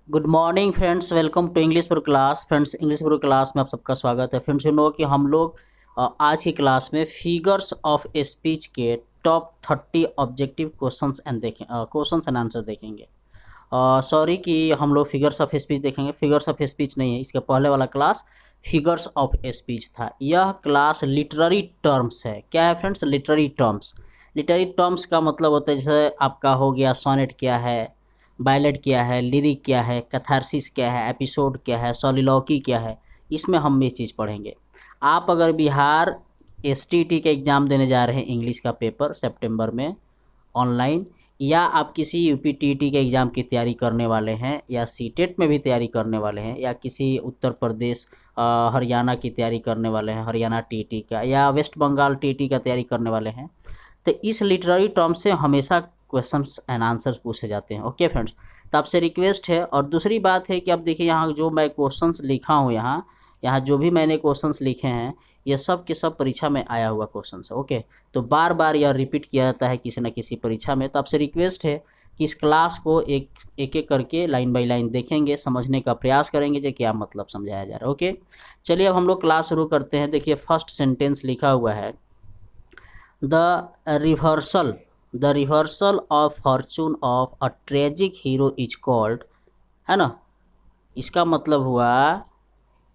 Good morning friends, welcome to English for class. Friends, English for class में आप सबका स्वागत है। फ्रेंड्स, यू नो कि हम लोग आज की क्लास में फिगर्स ऑफ स्पीच के top 30 objective questions and answer देखेंगे। सॉरी कि हम लोग फिगर्स ऑफ स्पीच देखेंगे, फिगर्स ऑफ स्पीच नहीं है। इसके पहले वाला क्लास फिगर्स ऑफ स्पीच था। यह क्लास लिटरेरी टर्म्स है। क्या है friends? Literary terms. Literary terms का मतलब होता है जैसे आपका हो गया सोनेट क्या है, बायलेट क्या है, लिरिक क्या है, कैथारसिस क्या है, एपिसोड क्या है, सॉलिलॉकी क्या है। इसमें हम ये चीज़ पढ़ेंगे। आप अगर बिहार एसटीटी के एग्ज़ाम देने जा रहे हैं, इंग्लिश का पेपर सितंबर में ऑनलाइन, या आप किसी यूपीटीटी के एग्ज़ाम की तैयारी करने वाले हैं, या सीटेट में भी तैयारी करने वाले हैं, या किसी उत्तर प्रदेश हरियाणा की तैयारी करने वाले हैं, हरियाणा टीटी का, या वेस्ट बंगाल टीटी का तैयारी करने वाले हैं, तो इस लिटरेरी टर्म से हमेशा क्वेश्चंस एंड आंसर्स पूछे जाते हैं। ओके फ्रेंड्स, तो आपसे रिक्वेस्ट है। और दूसरी बात है कि अब देखिए यहाँ जो मैं क्वेश्चंस लिखा हूँ, यहाँ यहाँ जो भी मैंने क्वेश्चंस लिखे हैं, ये सब के सब परीक्षा में आया हुआ क्वेश्चंस है। ओके, तो बार बार यह रिपीट किया जाता है किसी न किसी परीक्षा में। तो आपसे रिक्वेस्ट है कि इस क्लास को एक एक करके लाइन बाई लाइन देखेंगे, समझने का प्रयास करेंगे जो क्या मतलब समझाया जा रहा है। ओके, चलिए अब हम लोग क्लास शुरू करते हैं। देखिए फर्स्ट सेंटेंस लिखा हुआ है, the reversal the reversal of Fortune of a tragic hero is called, है ना। इसका मतलब हुआ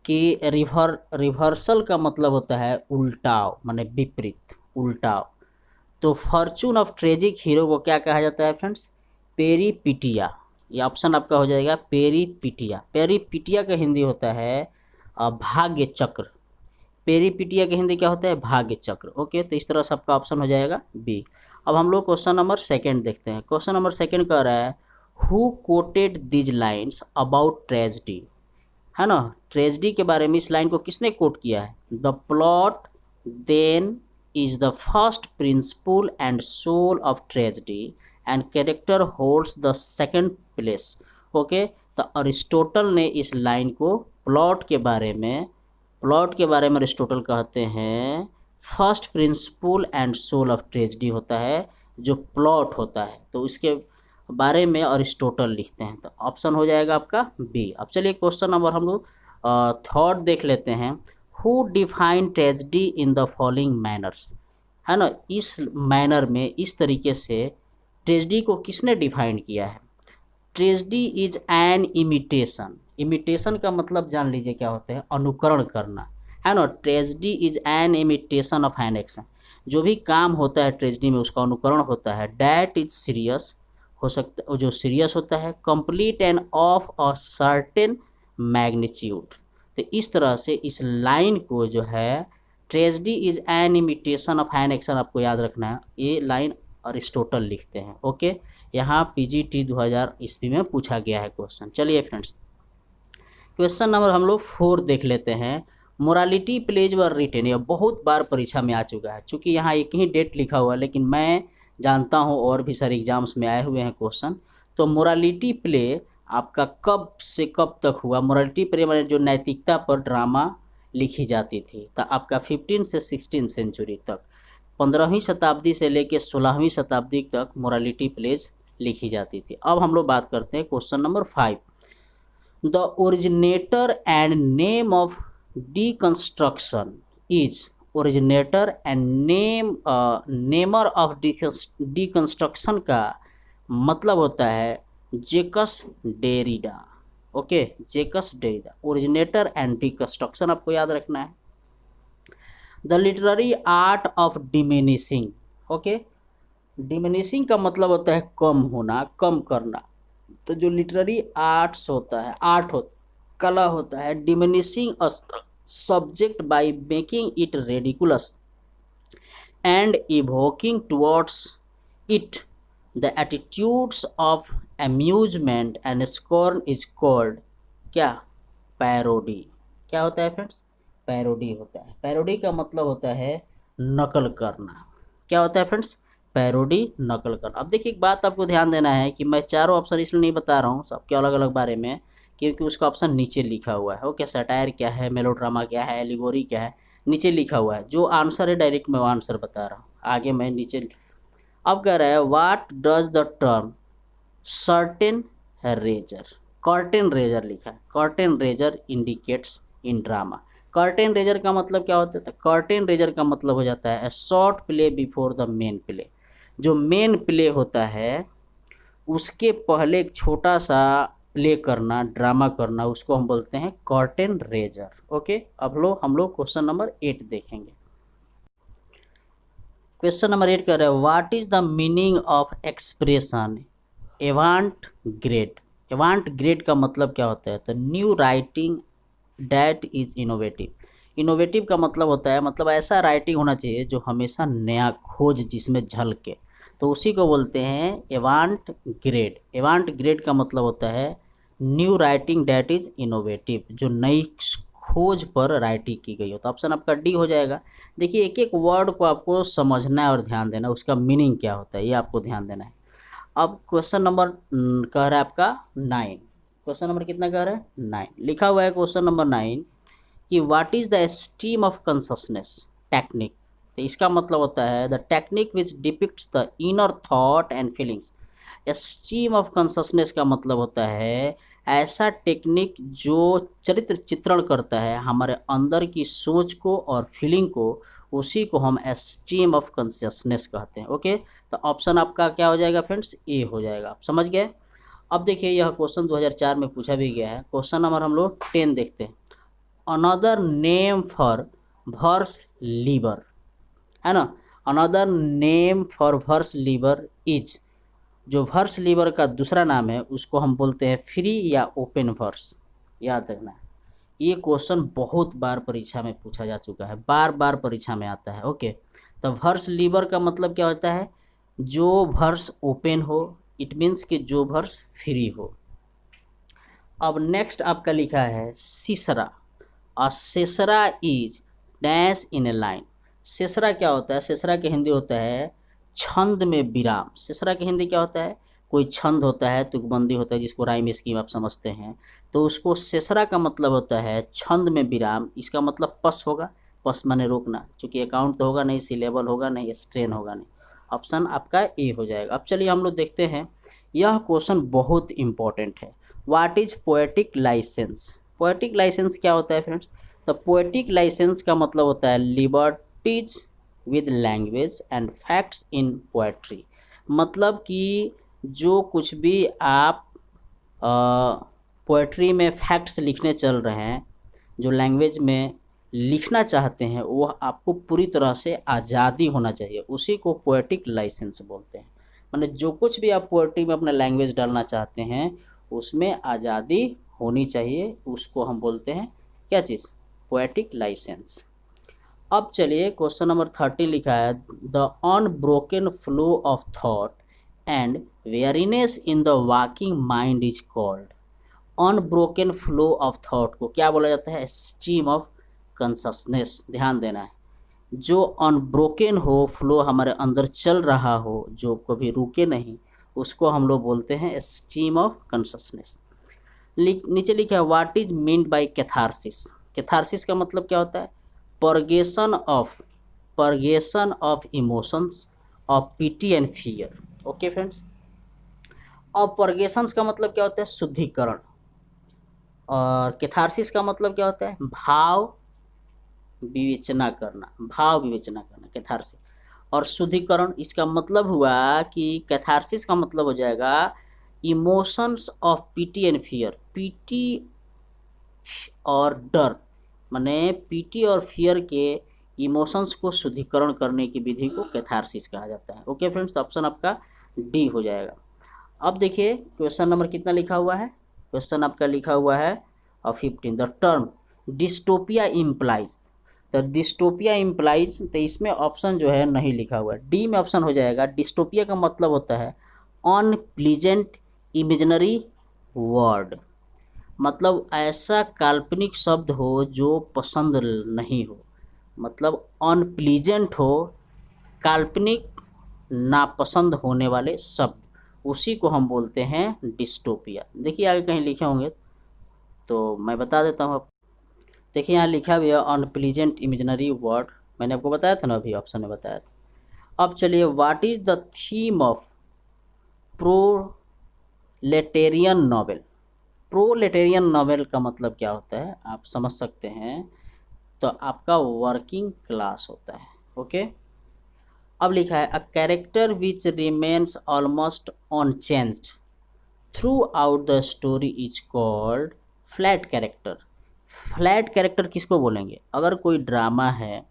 कि रिवर्सल का मतलब होता है उल्टाव, माने विपरीत, उल्टाव। तो फॉर्चून ऑफ ट्रेजिक हीरो को क्या कहा जाता है फ्रेंड्स? पेरीपिटिया। ये ऑप्शन आपका हो जाएगा पेरीपिटिया। पेरीपिटिया का हिंदी होता है भाग्य चक्र। पेरीपिटिया के हिंदी क्या होता है? भाग्य चक्र। ओके, तो इस तरह से आपका ऑप्शन हो जाएगा बी। अब हम लोग क्वेश्चन नंबर सेकंड देखते हैं। क्वेश्चन नंबर सेकंड कह रहा है, who coated these lines about tragedy, है ना। ट्रेजिडी के बारे में इस लाइन को किसने कोट किया है? The plot then is the first principle and soul of tragedy and character holds the second place. Okay, तो अरिस्टोटल ने इस लाइन को प्लॉट के बारे में अरिस्टोटल कहते हैं first principle and soul of tragedy होता है जो प्लॉट होता है, तो इसके बारे में अरिस्टोटल लिखते हैं। तो ऑप्शन हो जाएगा आपका बी। अब चलिए क्वेश्चन नंबर हम लोग थर्ड देख लेते हैं। Who define tragedy in the following manners, है ना। इस मैनर में, इस तरीके से ट्रेजिडी को किसने डिफाइन किया है? Tragedy is an imitation. Imitation का मतलब जान लीजिए क्या होता है? अनुकरण करना, है ना। Tragedy is an imitation of an action. जो भी काम होता है ट्रेजिडी में उसका अनुकरण होता है। डैट इज सीरियस, हो सकता है जो सीरियस होता है, complete end of a certain magnitude. तो इस तरह से इस लाइन को जो है, tragedy is an imitation of an action, आपको याद रखना है, ये लाइन अरिस्टोटल लिखते हैं। ओके, यहाँ पीजीटी 2000 ईस्वी में पूछा गया है क्वेश्चन। चलिए फ्रेंड्स, क्वेश्चन नंबर हम लोग 4 देख लेते हैं। मोरालिटी प्लेज वर रिटेन, यह बहुत बार परीक्षा में आ चुका है। चूँकि यहाँ एक ही डेट लिखा हुआ है, लेकिन मैं जानता हूँ और भी सारे एग्जाम्स में आए हुए हैं क्वेश्चन। तो मोरालिटी प्ले आपका कब से कब तक हुआ? मोरालिटी प्ले में जो नैतिकता पर ड्रामा लिखी जाती थी, तो आपका 15 से 16 सेंचुरी तक, 15वीं शताब्दी से लेकर 16वीं शताब्दी तक मोरालिटी प्लेज लिखी जाती थी। अब हम लोग बात करते हैं question number 5। The originator and name of deconstruction is, originator and Neymar of deconstruction का मतलब होता है जेकस Derrida. Okay, जेकस Derrida, originator and deconstruction आपको याद रखना है। The literary art of diminishing. Okay, diminishing का मतलब होता है कम होना, कम करना। तो जो लिटरेरी आर्ट्स होता है, कला होता है, diminishing a subject by making it ridiculous and evoking towards it the attitudes of amusement and scorn is called क्या? पैरोडी। क्या होता है फ्रेंड्स? पैरोडी होता है। पैरोडी का मतलब होता है नकल करना। क्या होता है फ्रेंड्स? पैरोडी, नकल करना। अब देखिए एक बात आपको ध्यान देना है कि मैं चारों ऑप्शन इसलिए नहीं बता रहा हूँ सबके अलग अलग बारे में, क्योंकि उसका ऑप्शन नीचे लिखा हुआ है। ओके, सटायर क्या है, मेलोड्रामा क्या है, एलिगोरी क्या है, नीचे लिखा हुआ है। जो आंसर है डायरेक्ट मैं वो आंसर बता रहा हूँ, आगे मैं नीचे। अब कह रहा है what does the term certain raiser, curtain raiser लिखा है, curtain raiser indicates in drama. Curtain raiser का मतलब क्या होता है? तो कर्टेन रेजर का मतलब हो जाता है ए short play before the main play. जो मेन प्ले होता है उसके पहले एक छोटा सा प्ले करना, ड्रामा करना, उसको हम बोलते हैं कर्टेन रेजर। ओके, अब हम लोग क्वेश्चन नंबर 8 देखेंगे। क्वेश्चन नंबर 8 कर रहे हैं what is the meaning of expression avant garde. Avant garde का मतलब क्या होता है? तो new writing that is innovative. Innovative का मतलब होता है, मतलब ऐसा राइटिंग होना चाहिए जो हमेशा नया खोज जिसमें झलके, तो उसी को बोलते हैं एवांट ग्रेड। एवांट ग्रेड का मतलब होता है new writing that is innovative, जो नई खोज पर राइटिंग की गई हो। तो ऑप्शन आपका डी हो जाएगा। देखिए एक एक वर्ड को आपको समझना है और ध्यान देना है, उसका मीनिंग क्या होता है ये आपको ध्यान देना है। अब क्वेश्चन नंबर कह रहा है आपका 9। क्वेश्चन नंबर कितना कह रहा है? 9 लिखा हुआ है क्वेश्चन नंबर 9 कि what is the stream of consciousness technique. तो इसका मतलब होता है the technique which depicts the inner thought and feelings. Stream of consciousness का मतलब होता है ऐसा टेक्निक जो चरित्र चित्रण करता है हमारे अंदर की सोच को और फीलिंग को, उसी को हम स्ट्रीम ऑफ कॉन्शसनेस कहते हैं। ओके, तो ऑप्शन आपका क्या हो जाएगा फ्रेंड्स? ए हो जाएगा। आप समझ गए? अब देखिए यह क्वेश्चन 2004 में पूछा भी गया है। क्वेश्चन नंबर हम लोग 10 देखते हैं। अनदर नेम फॉर वर्स लीवर, है ना। अनदर नेम फॉर वर्स लीवर इज, जो वर्स लीवर का दूसरा नाम है उसको हम बोलते हैं फ्री या ओपन वर्स। याद रखना, ये क्वेश्चन बहुत बार परीक्षा में पूछा जा चुका है, बार बार परीक्षा में आता है। ओके, तो वर्स लीवर का मतलब क्या होता है? जो वर्स ओपन हो, इट मीन्स कि जो वर्स फ्री हो। अब नेक्स्ट आपका लिखा है सीसरा। और caesura is dash in a line. Caesura क्या होता है? सेसरा के हिंदी होता है छंद में विराम। सेसरा के हिंदी क्या होता है? कोई छंद होता है, तुकबंदी होता है, जिसको राइम स्कीम आप समझते हैं, तो उसको सेसरा का मतलब होता है छंद में विराम। इसका मतलब पस होगा, पस माने रोकना, क्योंकि अकाउंट तो होगा नहीं, सिलेबल होगा नहीं, स्ट्रेन होगा नहीं। ऑप्शन आपका ए हो जाएगा। अब चलिए हम लोग देखते हैं, यह क्वेश्चन बहुत इंपॉर्टेंट है। What is poetic licence. Poetic licence क्या होता है फ्रेंड्स? तो पोएटिक लाइसेंस का मतलब होता है liberties with language and facts in poetry. मतलब कि जो कुछ भी आप पोएट्री में फैक्ट्स लिखने चल रहे हैं, जो लैंग्वेज में लिखना चाहते हैं, वो आपको पूरी तरह से आज़ादी होना चाहिए, उसी को पोएटिक लाइसेंस बोलते हैं। माने जो कुछ भी आप पोएट्री में अपना लैंग्वेज डालना चाहते हैं उसमें आज़ादी होनी चाहिए, उसको हम बोलते हैं क्या चीज़? Poetic licence. अब चलिए क्वेश्चन नंबर 30 लिखा है the unbroken flow of thought and awareness in the walking mind is called. Unbroken flow of thought को क्या बोला जाता है? Stream of consciousness. ध्यान देना है, जो अनब्रोकन हो, फ्लो हमारे अंदर चल रहा हो, जो कभी रुके नहीं, उसको हम लोग बोलते हैं स्ट्रीम ऑफ कॉन्शसनेस। नीचे लिखा है what is meant by catharsis. Catharsis का मतलब क्या होता है? Purgation of emotions of pity and fear. Okay friends, अब परगेशंस का मतलब क्या होता है? शुद्धिकरण। और कैथारसिस का मतलब क्या होता है? भाव विवेचना करना, भाव विवेचना करना, कैथारसिस। और शुद्धिकरण, इसका मतलब हुआ कि कैथारसिस का मतलब हो जाएगा emotions of PT and fear. PT और डर, माने पीटी और फियर के इमोशंस को शुद्धिकरण करने की विधि को कैथारसिस कहा जाता है। ओके फ्रेंड्स, तो ऑप्शन आपका डी हो जाएगा। अब देखिए क्वेश्चन नंबर कितना लिखा हुआ है? क्वेश्चन आपका लिखा हुआ है 15। The term dystopia implies. तो डिस्टोपिया इम्प्लाइज, तो इसमें ऑप्शन जो है नहीं लिखा हुआ है, डी में ऑप्शन हो जाएगा। डिस्टोपिया का मतलब होता है अनप्लीजेंट इमेजिनरी वर्ड, मतलब ऐसा काल्पनिक शब्द हो जो पसंद नहीं हो, मतलब अनप्लीजेंट हो, काल्पनिक नापसंद होने वाले शब्द, उसी को हम बोलते हैं डिस्टोपिया। देखिए आगे कहीं लिखे होंगे तो मैं बता देता हूँ आपको। देखिए यहाँ लिखा भी है अनप्लीजेंट इमेजिनरी वर्ड, मैंने आपको बताया था ना, अभी ऑप्शन में बताया था। अब चलिए what is the theme of proletarian novel. Proletarian novel का मतलब क्या होता है आप समझ सकते हैं, तो आपका वर्किंग क्लास होता है। ओके, अब लिखा है a character which remains almost unchanged through out the story is called flat character. Flat character किसको बोलेंगे? अगर कोई ड्रामा है,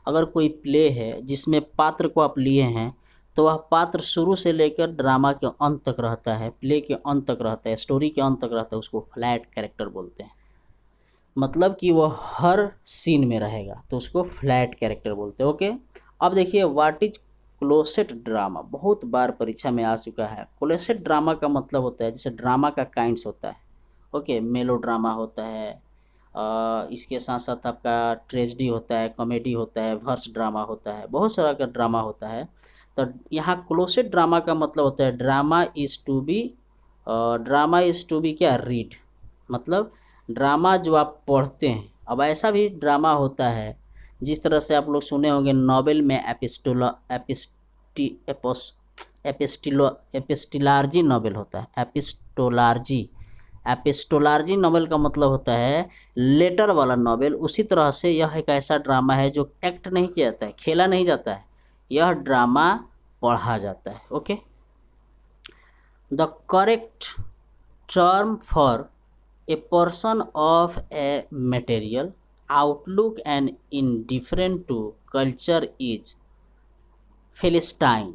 अगर कोई प्ले है जिसमें पात्र को आप लिए हैं, तो वह पात्र शुरू से लेकर ड्रामा के अंत तक रहता है, प्ले के अंत तक रहता है, स्टोरी के अंत तक रहता है, उसको फ्लैट कैरेक्टर बोलते हैं। मतलब कि वह हर सीन में रहेगा तो उसको फ्लैट कैरेक्टर बोलते हैं। ओके, अब देखिए व्हाट इज क्लोसेट ड्रामा, बहुत बार परीक्षा में आ चुका है। क्लोसेट ड्रामा का मतलब होता है, जैसे ड्रामा का काइंड्स होता है। ओके, मेलो ड्रामा होता है, इसके साथ साथ आपका ट्रेजेडी होता है, कॉमेडी होता है, वर्स ड्रामा होता है, बहुत सारा का ड्रामा होता है। तो यहाँ क्लोसेट ड्रामा का मतलब होता है ड्रामा इज़ टू बी क्या, रीड, मतलब ड्रामा जो आप पढ़ते हैं। अब ऐसा भी ड्रामा होता है जिस तरह से आप लोग सुने होंगे नॉवेल में एपिस्टिलार्जी नॉवेल होता है। एपिस्टोलार्जी नॉवेल का मतलब होता है लेटर वाला नॉवेल। उसी तरह से यह एक ऐसा ड्रामा है जो एक्ट नहीं किया जाता है, खेला नहीं जाता है, यह ड्रामा पढ़ा जाता है। Okay, the correct term for a person of a material outlook and indifferent to culture is philistine.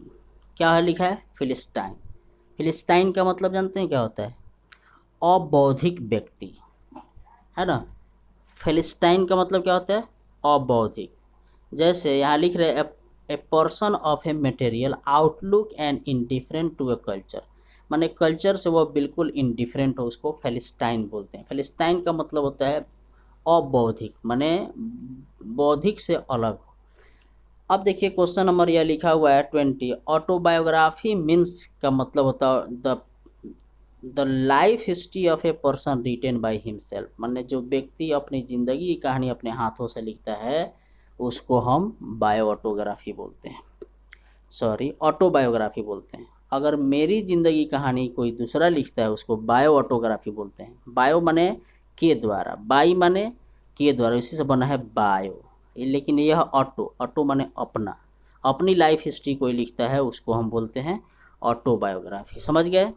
क्या है लिखा है? फिलिस्टाइन। फिलिस्टाइन का मतलब जानते हैं क्या होता है? अबौद्धिक व्यक्ति, है ना। फिलिस्टाइन का मतलब क्या होता है? अबौद्धिक। जैसे यहाँ लिख रहे a person of a material outlook and indifferent to a culture, माने कल्चर से वो बिल्कुल इनडिफरेंट हो, उसको फिलिस्टाइन बोलते हैं। फिलिस्टाइन का मतलब होता है अबौद्धिक, माने बौद्धिक से अलग हो। अब देखिए क्वेश्चन नंबर यह लिखा हुआ है 20, ऑटोबायोग्राफी मीन्स का मतलब होता है the life history of a person written by himself, माने जो व्यक्ति अपनी ज़िंदगी की कहानी अपने हाथों से लिखता है उसको हम बायोऑटोग्राफी बोलते हैं, सॉरी ऑटोबायोग्राफी बोलते हैं। अगर मेरी ज़िंदगी कहानी कोई दूसरा लिखता है उसको बायोऑटोग्राफी बोलते हैं। बायो माने के द्वारा, बाई माने के द्वारा, इसी से बना है बायो। लेकिन यह ऑटो माने अपना, अपनी लाइफ हिस्ट्री कोई लिखता है उसको हम बोलते हैं ऑटोबायोग्राफी। समझ गए?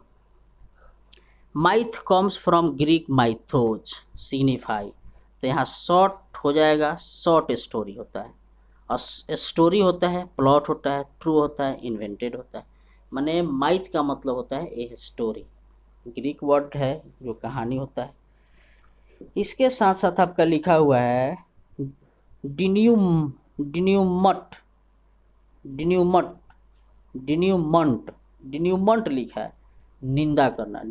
Myth comes from Greek mythos signify, तो यहाँ शॉर्ट हो जाएगा, शॉर्ट स्टोरी होता है, और स्टोरी होता है, प्लॉट होता है, ट्रू होता है, इन्वेंटेड होता है। माने माइथ का मतलब होता है ए स्टोरी, ग्रीक वर्ड है जो कहानी होता है। इसके साथ साथ आपका लिखा हुआ है डिन्यूमंट लिखा है, निंदा करना।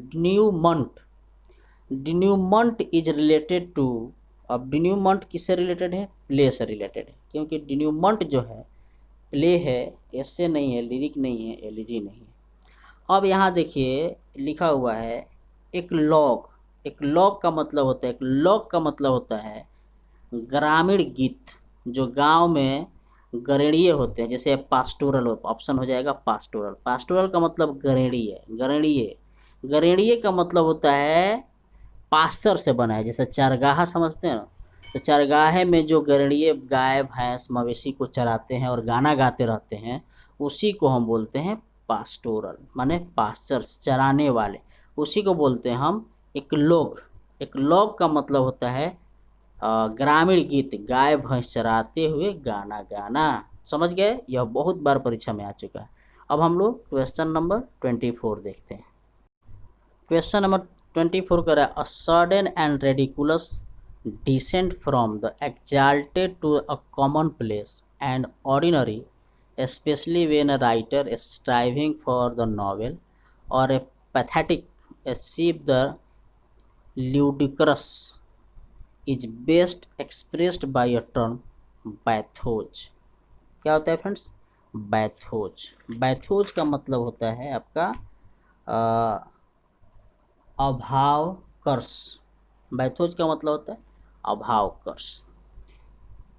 डिन्यूमंट इज रिलेटेड टू, अब डिन्यूमंट किससे रिलेटेड है? प्ले से रिलेटेड है, क्योंकि डिन्यूमंट जो है प्ले है, ऐसे नहीं है, लिरिक नहीं है, एलिजी नहीं है। अब यहाँ देखिए लिखा हुआ है एक लॉग का मतलब होता है, एक लॉग का मतलब होता है ग्रामीण गीत, जो गांव में गरेड़िए होते हैं, जैसे पास्टोरल, ऑप्शन हो जाएगा पास्टोरल। पास्टोरल का मतलब गरेड़िए का मतलब होता है पास्चर से बना है, जैसे चारगाहा समझते हैं ना, तो चारगाहे में जो गरेड़िए गाय भैंस मवेशी को चराते हैं और गाना गाते रहते हैं, उसी को हम बोलते हैं पास्टोरल, माने पास्चर, चराने वाले, उसी को बोलते हैं हम इकलोग। इकलोग का मतलब होता है ग्रामीण गीत, गाय भैंस चराते हुए गाना गाना। समझ गए? यह बहुत बार परीक्षा में आ चुका है। अब हम लोग क्वेश्चन नंबर 24 देखते हैं। क्वेश्चन नंबर 24 कर रहा है, a sudden and ridiculous descent from the exalted to a commonplace and ordinary, especially when a writer is striving for the novel or a pathetic achieve the ludicrous, is best expressed by a term bathos। क्या होता है friends? बैथोज। बैथोज का मतलब होता है आपका अभावकर्ष। बैथोज का मतलब होता है अभावकर्ष।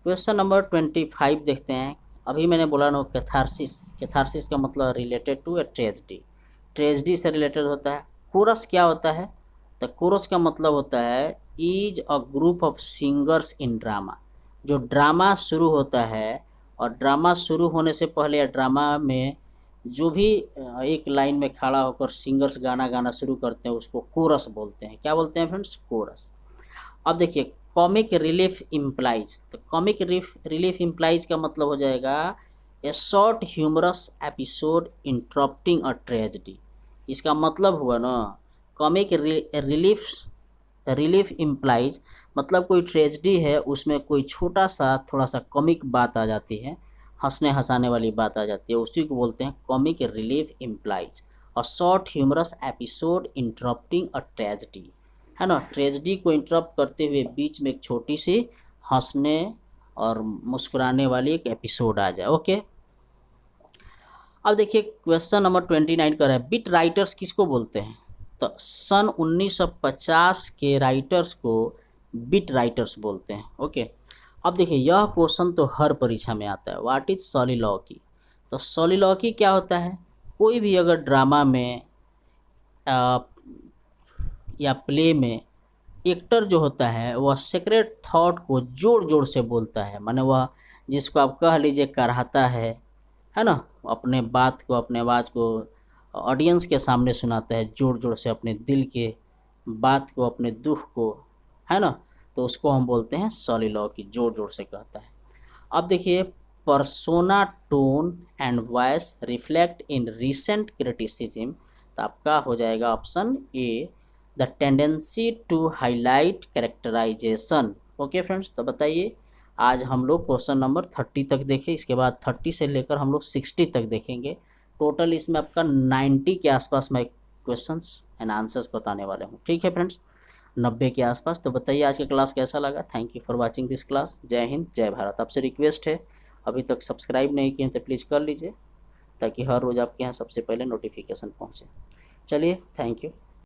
क्वेश्चन नंबर 25 देखते हैं। अभी मैंने बोला ना कैथारसिस का मतलब related to a tragedy, tragedy से रिलेटेड होता है। कोरस क्या होता है? तो कोरस का मतलब होता है is a group of singers in drama. जो ड्रामा शुरू होता है और ड्रामा शुरू होने से पहले या ड्रामा में जो भी एक लाइन में खड़ा होकर सिंगर्स गाना गाना शुरू करते हैं उसको कोरस बोलते हैं। क्या बोलते हैं फ्रेंड्स? कोरस। अब देखिए कॉमिक रिलीफ इम्प्लाइज, तो कॉमिक रिलीफ इम्प्लाइज का मतलब हो जाएगा a short humorous episode interrupting a tragedy. इसका मतलब हुआ ना कॉमिक रिलीफ रिलीफ इम्प्लाइज मतलब कोई ट्रेजेडी है उसमें कोई छोटा सा थोड़ा सा कॉमिक बात आ जाती है, हंसने हंसाने वाली बात आ जाती है, उसी को बोलते हैं comic relief implies. A short humorous episode interrupting a tragedy, है ना, ट्रेजेडी को इंटरप्ट करते हुए बीच में एक छोटी सी हंसने और मुस्कुराने वाली एक एपिसोड आ जाए। ओके, अब देखिए क्वेश्चन नंबर 29 कर रहा है बिट राइटर्स किसको बोलते हैं? तो सन 1950 के राइटर्स को बिट राइटर्स बोलते हैं। ओके, अब देखिए यह क्वेश्चन तो हर परीक्षा में आता है, व्हाट इज सॉलिलॉकी? तो सॉलिलॉकी क्या होता है? कोई भी अगर ड्रामा में या प्ले में एक्टर जो होता है वह सीक्रेट थॉट को जोर जोर से बोलता है, माने वह जिसको आप कह लीजिए कराहता है ना, अपने बात को अपने आवाज़ को ऑडियंस के सामने सुनाता है जोर जोर से, अपने दिल के बात को अपने दुख को, है ना, तो उसको हम बोलते हैं सॉलिलॉकी, जोर जोर से कहता है। अब देखिए persona tone and voice reflect in recent criticism, तो आपका हो जाएगा option a the tendency to highlight characterisation. Okay friends, तो बताइए आज हम लोग क्वेश्चन नंबर 30 तक देखें, इसके बाद 30 से लेकर हम लोग 60 तक देखेंगे। टोटल इसमें आपका 90 के आसपास मैं क्वेश्चंस एंड आंसर्स बताने वाले हूँ। ठीक है फ्रेंड्स, 90 के आसपास। तो बताइए आज का क्लास कैसा लगा। Thank you for watching this class. जय हिंद, जय भारत। आपसे रिक्वेस्ट है अभी तक सब्सक्राइब नहीं किए तो प्लीज़ कर लीजिए ताकि हर रोज़ आपके यहाँ सबसे पहले नोटिफिकेशन पहुँचे। चलिए, थैंक यू।